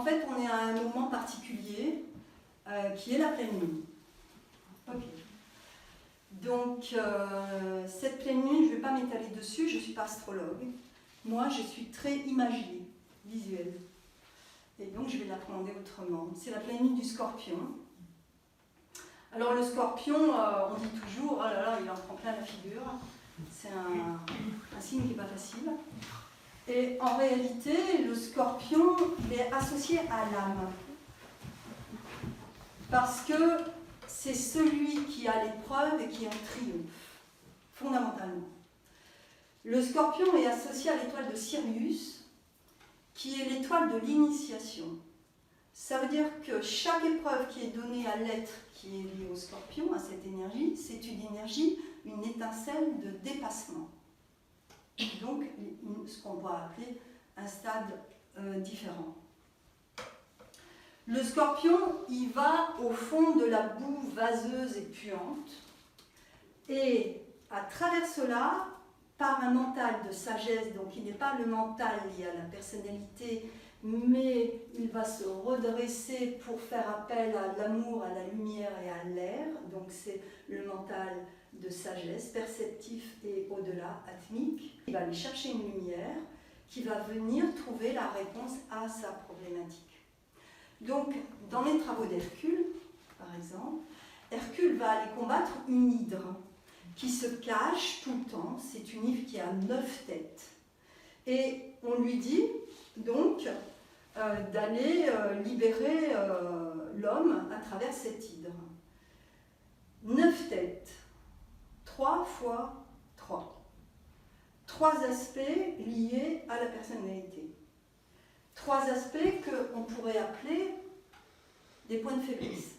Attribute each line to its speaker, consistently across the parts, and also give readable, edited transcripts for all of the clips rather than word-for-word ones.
Speaker 1: en fait, on est à un moment particulier qui est la pleine lune. Ok. Donc, cette pleine lune, je ne vais pas m'étaler dessus, je ne suis pas astrologue. Moi, je suis très imagée, visuelle. Et donc, je vais l'appréhender autrement. C'est la pleine lune du Scorpion. Alors, le Scorpion, on dit toujours, oh là là, il en prend plein la figure. C'est un signe qui n'est pas facile. Et en réalité, le Scorpion, il est associé à l'âme. Parce que c'est celui qui a l'épreuve et qui en triomphe, fondamentalement. Le Scorpion est associé à l'étoile de Sirius, qui est l'étoile de l'initiation. Ça veut dire que chaque épreuve qui est donnée à l'être qui est lié au Scorpion, à cette énergie, c'est une énergie, une étincelle de dépassement. Donc, ce qu'on va appeler un stade différent. Le Scorpion, il va au fond de la boue vaseuse et puante, et à travers cela, par un mental de sagesse, donc il n'est pas le mental lié à la personnalité, mais il va se redresser pour faire appel à l'amour, à la lumière et à l'air, donc c'est le mental de sagesse, perceptif et au-delà, atmique. Il va aller chercher une lumière qui va venir trouver la réponse à sa problématique. Donc, dans les travaux d'Hercule, par exemple, Hercule va aller combattre une hydre qui se cache tout le temps. C'est une hydre qui a 9 têtes. Et on lui dit, donc, d'aller libérer l'homme à travers cette hydre. 9 têtes, 3 fois 3. 3 aspects liés à la personnalité. 3 aspects qu'on pourrait appeler des points de faiblesse.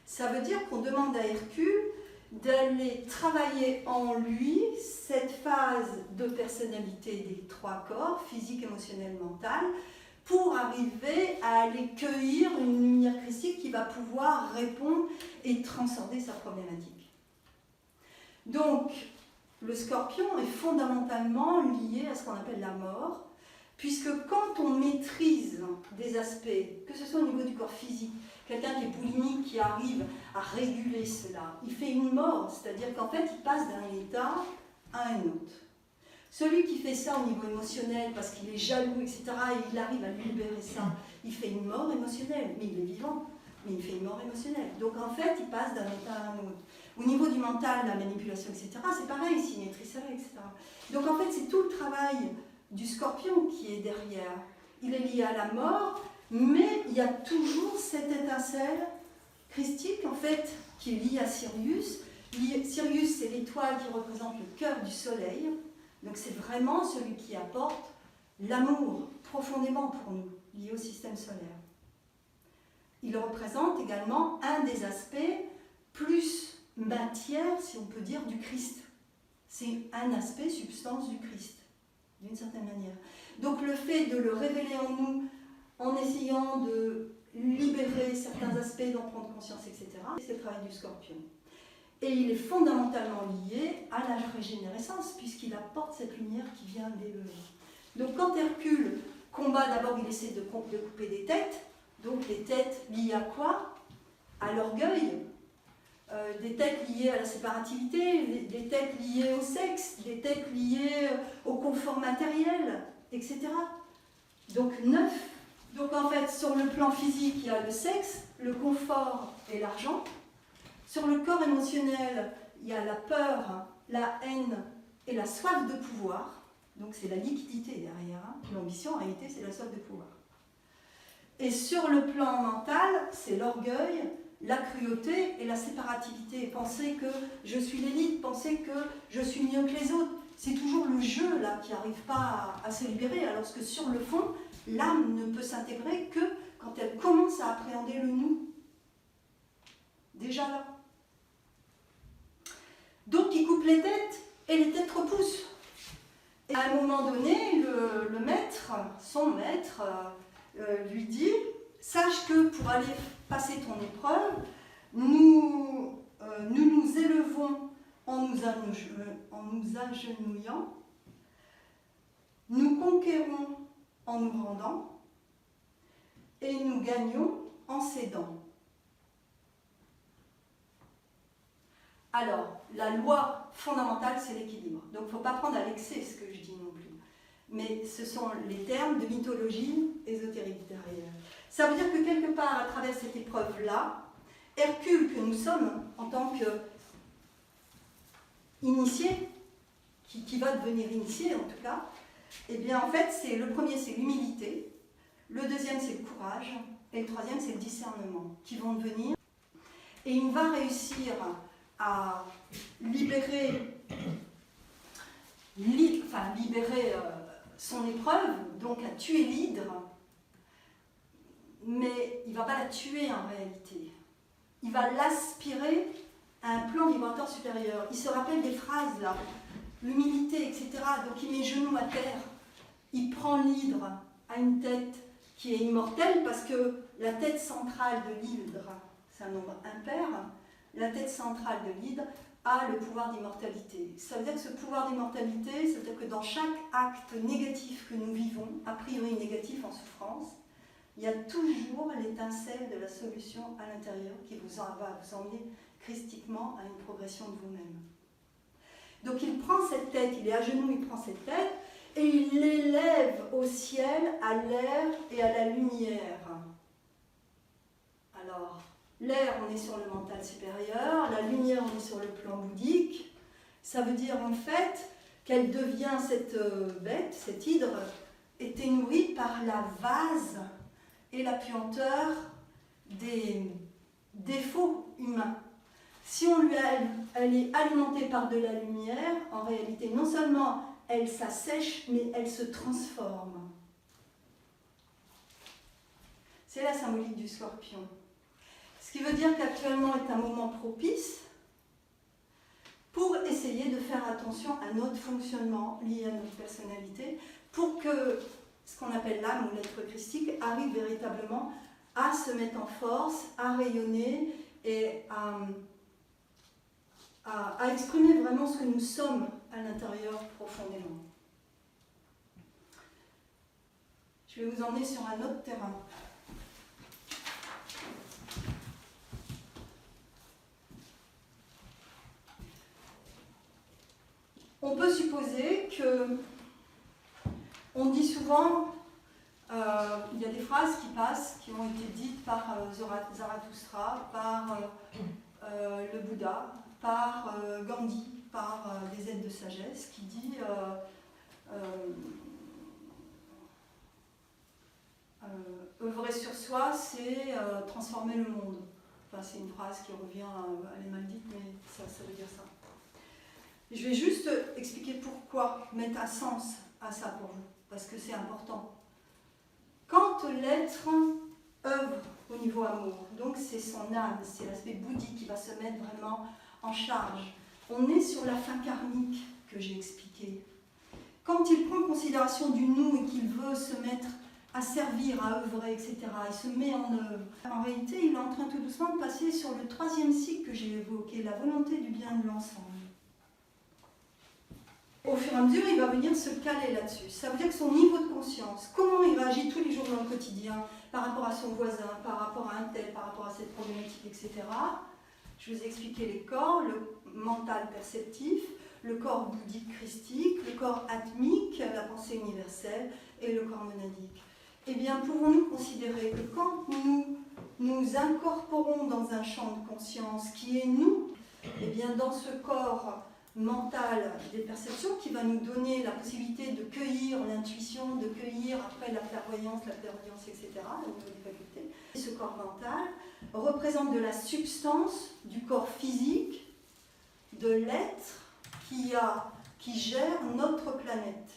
Speaker 1: Ça veut dire qu'on demande à Hercule d'aller travailler en lui cette phase de personnalité des 3 corps, physique, émotionnel, mental, pour arriver à aller cueillir une lumière christique qui va pouvoir répondre et transcender sa problématique. Donc, le Scorpion est fondamentalement lié à ce qu'on appelle la mort, puisque quand on maîtrise des aspects, que ce soit au niveau du corps physique, quelqu'un qui est boulimique, qui arrive à réguler cela, il fait une mort, c'est-à-dire qu'en fait, il passe d'un état à un autre. Celui qui fait ça au niveau émotionnel, parce qu'il est jaloux, etc., et il arrive à libérer ça, il fait une mort émotionnelle, mais il est vivant, mais il fait une mort émotionnelle. Donc en fait, il passe d'un état à un autre. Au niveau du mental, la manipulation, etc., c'est pareil, symétrie, etc. Donc en fait, c'est tout le travail du Scorpion qui est derrière. Il est lié à la mort, mais il y a toujours cette étincelle christique, en fait, qui est liée à Sirius. Sirius, c'est l'étoile qui représente le cœur du soleil. Donc c'est vraiment celui qui apporte l'amour profondément pour nous, lié au système solaire. Il représente également un des aspects plus matière, si on peut dire, du Christ. C'est un aspect substance du Christ, d'une certaine manière. Donc le fait de le révéler en nous, en essayant de libérer certains aspects, d'en prendre conscience, etc., c'est le travail du Scorpion. Et il est fondamentalement lié à la régénérescence, puisqu'il apporte cette lumière qui vient d'élever. Donc quand Hercule combat, d'abord il essaie de couper des têtes, donc les têtes liées à quoi? À l'orgueil, des têtes liées à la séparativité, des têtes liées au sexe, des têtes liées au confort matériel, etc. Donc 9. Donc en fait, sur le plan physique, il y a le sexe, le confort et l'argent. Sur le corps émotionnel, il y a la peur, la haine et la soif de pouvoir. Donc c'est la liquidité derrière. L'ambition, en réalité, c'est la soif de pouvoir. Et sur le plan mental, c'est l'orgueil, la cruauté et la séparativité. Penser que je suis l'élite, penser que je suis mieux que les autres. C'est toujours le jeu là qui n'arrive pas à se libérer, alors que sur le fond, l'âme ne peut s'intégrer que quand elle commence à appréhender le nous. Déjà là. Donc il coupe les têtes et les têtes repoussent. Et à un moment donné, le maître, son maître, lui dit « Sache que pour aller passer ton épreuve, nous nous élevons en nous agenouillant, nous conquérons en nous rendant, et nous gagnons en cédant. Alors, la loi fondamentale, c'est l'équilibre. Donc, il ne faut pas prendre à l'excès ce que je dis non plus. Mais ce sont les termes de mythologie ésotérique derrière. Ça veut dire que quelque part, à travers cette épreuve-là, Hercule que nous sommes, en tant qu'initié, qui va devenir initié en tout cas, eh bien en fait, le premier c'est l'humilité, le deuxième c'est le courage, et le troisième c'est le discernement, qui vont devenir. Et il va réussir à libérer son épreuve, donc à tuer l'hydre, mais il ne va pas la tuer en réalité. Il va l'aspirer à un plan vibratoire supérieur. Il se rappelle des phrases là, l'humilité, etc. Donc il met les genoux à terre, il prend l'hydre à une tête qui est immortelle parce que la tête centrale de l'hydre, c'est un nombre impair, la tête centrale de l'hydre a le pouvoir d'immortalité. Ça veut dire que ce pouvoir d'immortalité, ça veut dire que dans chaque acte négatif que nous vivons, a priori négatif en souffrance, il y a toujours l'étincelle de la solution à l'intérieur qui va vous emmener christiquement à une progression de vous-même. Donc il prend cette tête, il est à genoux, il prend cette tête, et il l'élève au ciel, à l'air et à la lumière. Alors, l'air, on est sur le mental supérieur, la lumière, on est sur le plan bouddhique. Ça veut dire en fait qu'elle devient cette bête, cette hydre, était nourrie par la vase et la puanteur des défauts humains. Si elle est alimentée par de la lumière, en réalité, non seulement elle s'assèche, mais elle se transforme. C'est la symbolique du scorpion. Ce qui veut dire qu'actuellement est un moment propice pour essayer de faire attention à notre fonctionnement lié à notre personnalité, pour que ce qu'on appelle l'âme ou l'être christique arrive véritablement à se mettre en force, à rayonner et à exprimer vraiment ce que nous sommes à l'intérieur profondément. Je vais vous emmener sur un autre terrain. On peut supposer que, on dit souvent, il y a des phrases qui passent, qui ont été dites par Zarathustra, par le Bouddha, par Gandhi, par des êtres de sagesse, qui dit œuvrer sur soi, c'est transformer le monde. Enfin, c'est une phrase qui revient, elle est mal dite, mais ça veut dire ça. Je vais juste expliquer pourquoi, mettre un sens à ça pour vous, parce que c'est important. Quand l'être œuvre au niveau amour, donc c'est son âme, c'est l'aspect bouddhique qui va se mettre vraiment en charge. On est sur la fin karmique que j'ai expliquée. Quand il prend considération du nous et qu'il veut se mettre à servir, à œuvrer, etc., il se met en œuvre. En réalité, il est en train tout doucement de passer sur le troisième cycle que j'ai évoqué, la volonté du bien de l'ensemble. Au fur et à mesure, il va venir se caler là-dessus. Ça veut dire que son niveau de conscience, comment il réagit tous les jours dans le quotidien, par rapport à son voisin, par rapport à un tel, par rapport à cette problématique, etc. Je vous ai expliqué les corps, le mental perceptif, le corps bouddhique christique, le corps atmique, la pensée universelle, et le corps monadique. Eh bien, pouvons-nous considérer que quand nous nous incorporons dans un champ de conscience qui est nous, eh bien, dans ce corps mental des perceptions qui va nous donner la possibilité de cueillir l'intuition, de cueillir après la clairvoyance, etc., au niveau des facultés. Ce corps mental représente de la substance du corps physique, de l'être qui gère notre planète.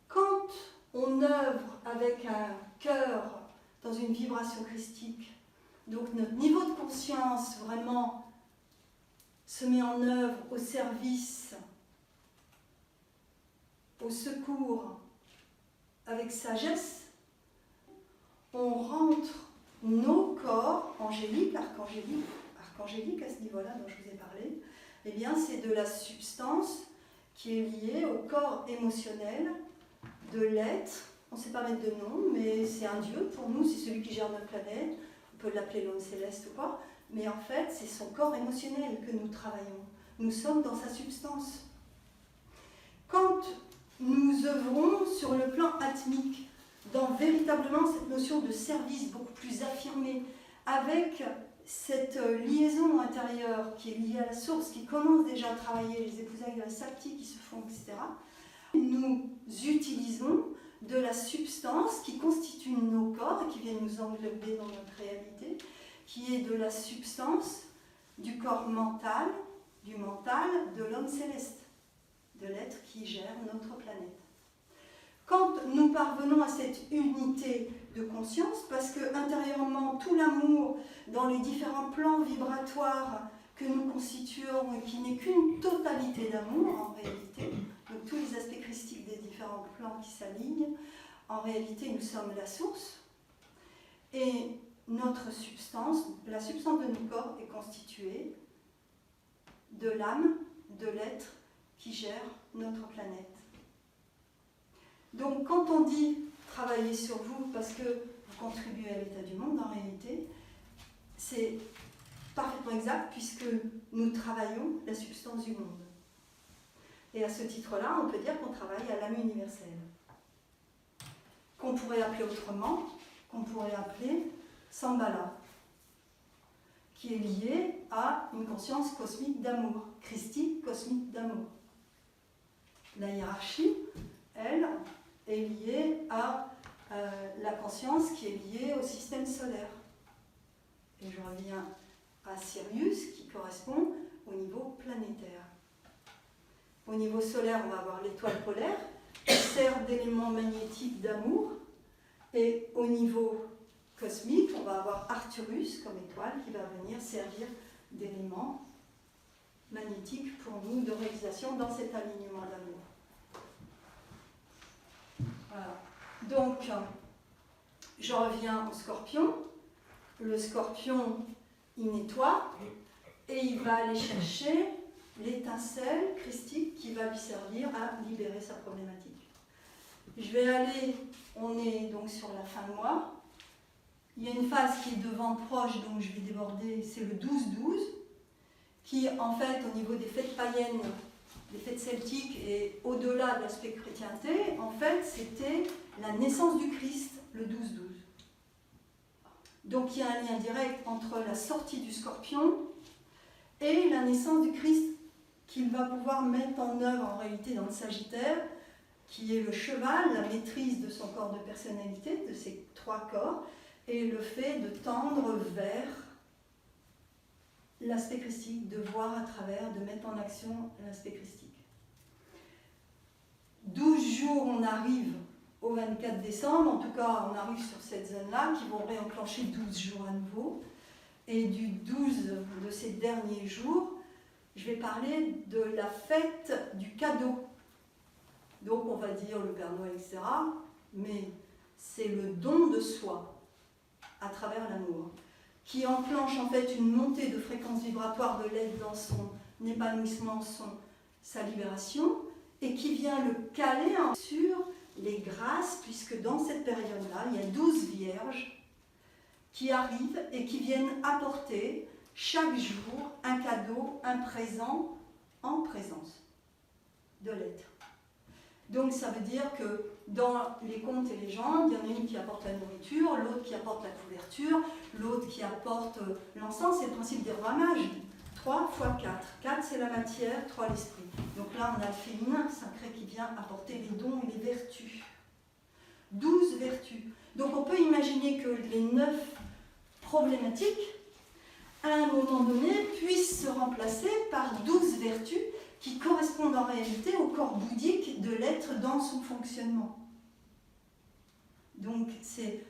Speaker 1: Quand on œuvre avec un cœur dans une vibration christique, donc notre niveau de conscience vraiment se met en œuvre au service, au secours, avec sagesse, on rentre nos corps angéliques, archangéliques à ce niveau-là dont je vous ai parlé, eh bien c'est de la substance qui est liée au corps émotionnel de l'être On ne sait pas mettre de nom, mais c'est un dieu pour nous, c'est celui qui gère notre planète. On peut l'appeler l'homme céleste ou quoi. Mais en fait, c'est son corps émotionnel que nous travaillons. Nous sommes dans sa substance. Quand nous œuvrons sur le plan atmique, dans véritablement cette notion de service beaucoup plus affirmée, avec cette liaison intérieure qui est liée à la source, qui commence déjà à travailler, les épousailles de la Sakti qui se font, etc., nous utilisons de la substance qui constitue nos corps et qui vient nous englober dans notre réalité, qui est de la substance du corps mental, du mental de l'homme céleste, de l'être qui gère notre planète. Quand nous parvenons à cette unité de conscience, parce que intérieurement, tout l'amour dans les différents plans vibratoires que nous constituons et qui n'est qu'une totalité d'amour en réalité, donc tous les aspects christiques des différents plans qui s'alignent, en réalité nous sommes la source et notre substance, la substance de nos corps est constituée de l'âme, de l'être qui gère notre planète. Donc quand on dit travailler sur vous parce que vous contribuez à l'état du monde, en réalité, c'est parfaitement exact puisque nous travaillons la substance du monde. Et à ce titre-là, on peut dire qu'on travaille à l'âme universelle, qu'on pourrait appeler autrement, qu'on pourrait appeler Sambhala, qui est liée à une conscience cosmique d'amour, christique cosmique d'amour. La hiérarchie, elle, est liée à la conscience qui est liée au système solaire. Et je reviens à Sirius qui correspond au niveau planétaire. Au niveau solaire, on va avoir l'étoile polaire qui sert d'élément magnétique d'amour. Et au niveau cosmique, on va avoir Arcturus comme étoile qui va venir servir d'élément magnétique pour nous de réalisation dans cet alignement d'amour. Voilà. Donc, je reviens au scorpion. Le scorpion, il nettoie et il va aller chercher l'étincelle christique qui va lui servir à libérer sa problématique. Je vais aller, on est donc sur la fin de mois. Il y a une phase qui est de vent proche, donc je vais déborder, c'est le 12-12, qui en fait au niveau des fêtes païennes, des fêtes celtiques et au-delà de l'aspect chrétienté, en fait c'était la naissance du Christ, le 12-12. Donc il y a un lien direct entre la sortie du scorpion et la naissance du Christ qu'il va pouvoir mettre en œuvre en réalité dans le Sagittaire, qui est le cheval, la maîtrise de son corps de personnalité, de ses trois corps, et le fait de tendre vers l'aspect christique, de voir à travers, de mettre en action l'aspect christique. 12 jours, on arrive au 24 décembre, en tout cas on arrive sur cette zone-là, qui vont réenclencher 12 jours à nouveau. Et du 12 de ces derniers jours, je vais parler de la fête du cadeau. Donc on va dire le Père Noël, etc. Mais c'est le don de soi à travers l'amour, qui enclenche en fait une montée de fréquence vibratoire de l'être dans son épanouissement, sa libération, et qui vient le caler sur les grâces, puisque dans cette période-là, il y a 12 vierges qui arrivent et qui viennent apporter chaque jour un cadeau, un présent en présence de l'être. Donc ça veut dire que dans les contes et légendes, il y en a une qui apporte la nourriture, l'autre qui apporte la couverture, l'autre qui apporte l'encens. C'est le principe des rois mages. 3 fois 4. 4 c'est la matière, 3 l'esprit. Donc là on a le féminin sacré qui vient apporter les dons et les vertus. 12 vertus. Donc on peut imaginer que les 9 problématiques, à un moment donné, puissent se remplacer par 12 vertus qui correspondent en réalité au corps bouddhique de l'être dans son fonctionnement. Donc c'est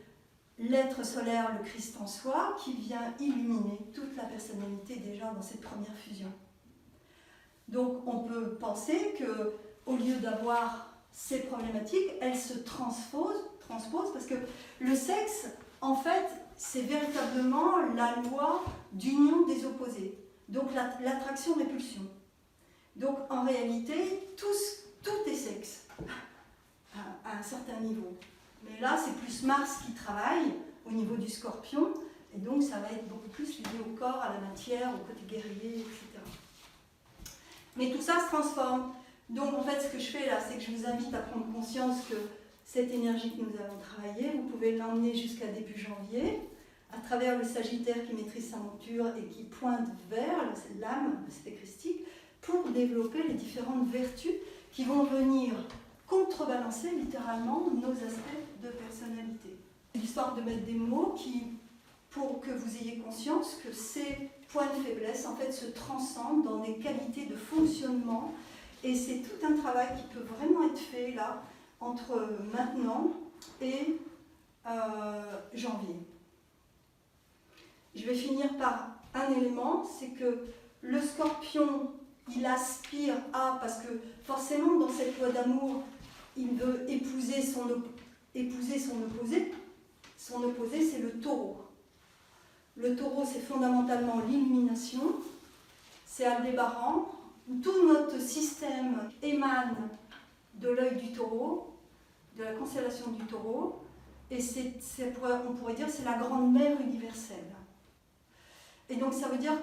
Speaker 1: l'être solaire, le Christ en soi, qui vient illuminer toute la personnalité déjà dans cette première fusion. Donc on peut penser qu'au lieu d'avoir ces problématiques, elles se transposent parce que le sexe, en fait, c'est véritablement la loi d'union des opposés. Donc l'attraction-répulsion. Donc en réalité, tout est sexe, à un certain niveau. Mais là, c'est plus Mars qui travaille au niveau du Scorpion, et donc ça va être beaucoup plus lié au corps, à la matière, au côté guerrier, etc. Mais tout ça se transforme. Donc en fait, ce que je fais là, c'est que je vous invite à prendre conscience que cette énergie que nous allons travailler, vous pouvez l'emmener jusqu'à début janvier, à travers le Sagittaire qui maîtrise sa monture et qui pointe vers l'âme de cet écristique, pour développer les différentes vertus qui vont venir contrebalancer littéralement nos aspects de personnalité. C'est l'histoire de mettre des mots pour que vous ayez conscience que ces points de faiblesse en fait se transcendent dans des qualités de fonctionnement, et c'est tout un travail qui peut vraiment être fait là entre maintenant et janvier. Je vais finir par un élément, c'est que le Scorpion, il aspire à, parce que forcément dans cette loi d'amour, il veut épouser son opposé. Son opposé, c'est le Taureau. Le Taureau, c'est fondamentalement l'illumination, c'est Aldébaran. Tout notre système émane de l'œil du Taureau, de la constellation du Taureau, et on pourrait dire c'est la grande mère universelle. Et donc ça veut dire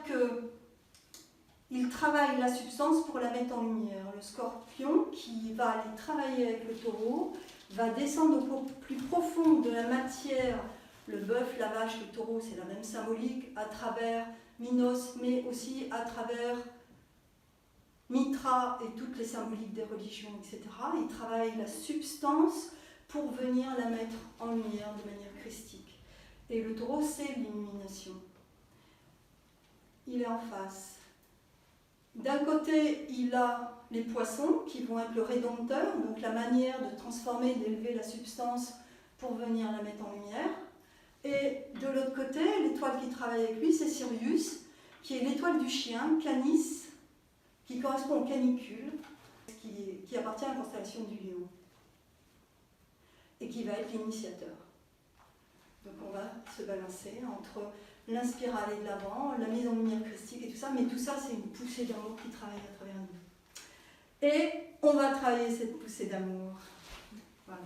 Speaker 1: qu'il travaille la substance pour la mettre en lumière. Le Scorpion, qui va aller travailler avec le Taureau, va descendre au plus profond de la matière. Le bœuf, la vache, le taureau, c'est la même symbolique, à travers Minos, mais aussi à travers Mitra et toutes les symboliques des religions, etc. Il travaille la substance pour venir la mettre en lumière de manière christique. Et le taureau, c'est l'illumination. Il est en face. D'un côté, il a les poissons qui vont être le rédempteur, donc la manière de transformer, d'élever la substance pour venir la mettre en lumière. Et de l'autre côté, l'étoile qui travaille avec lui, c'est Sirius, qui est l'étoile du chien, Canis, qui correspond aux canicules, qui appartient à la constellation du Lion, et qui va être l'initiateur. Donc on va se balancer entre l'inspiral et de l'avant, la mise en lumière christique et tout ça, mais tout ça c'est une poussée d'amour qui travaille à travers nous. Et on va travailler cette poussée d'amour. Voilà.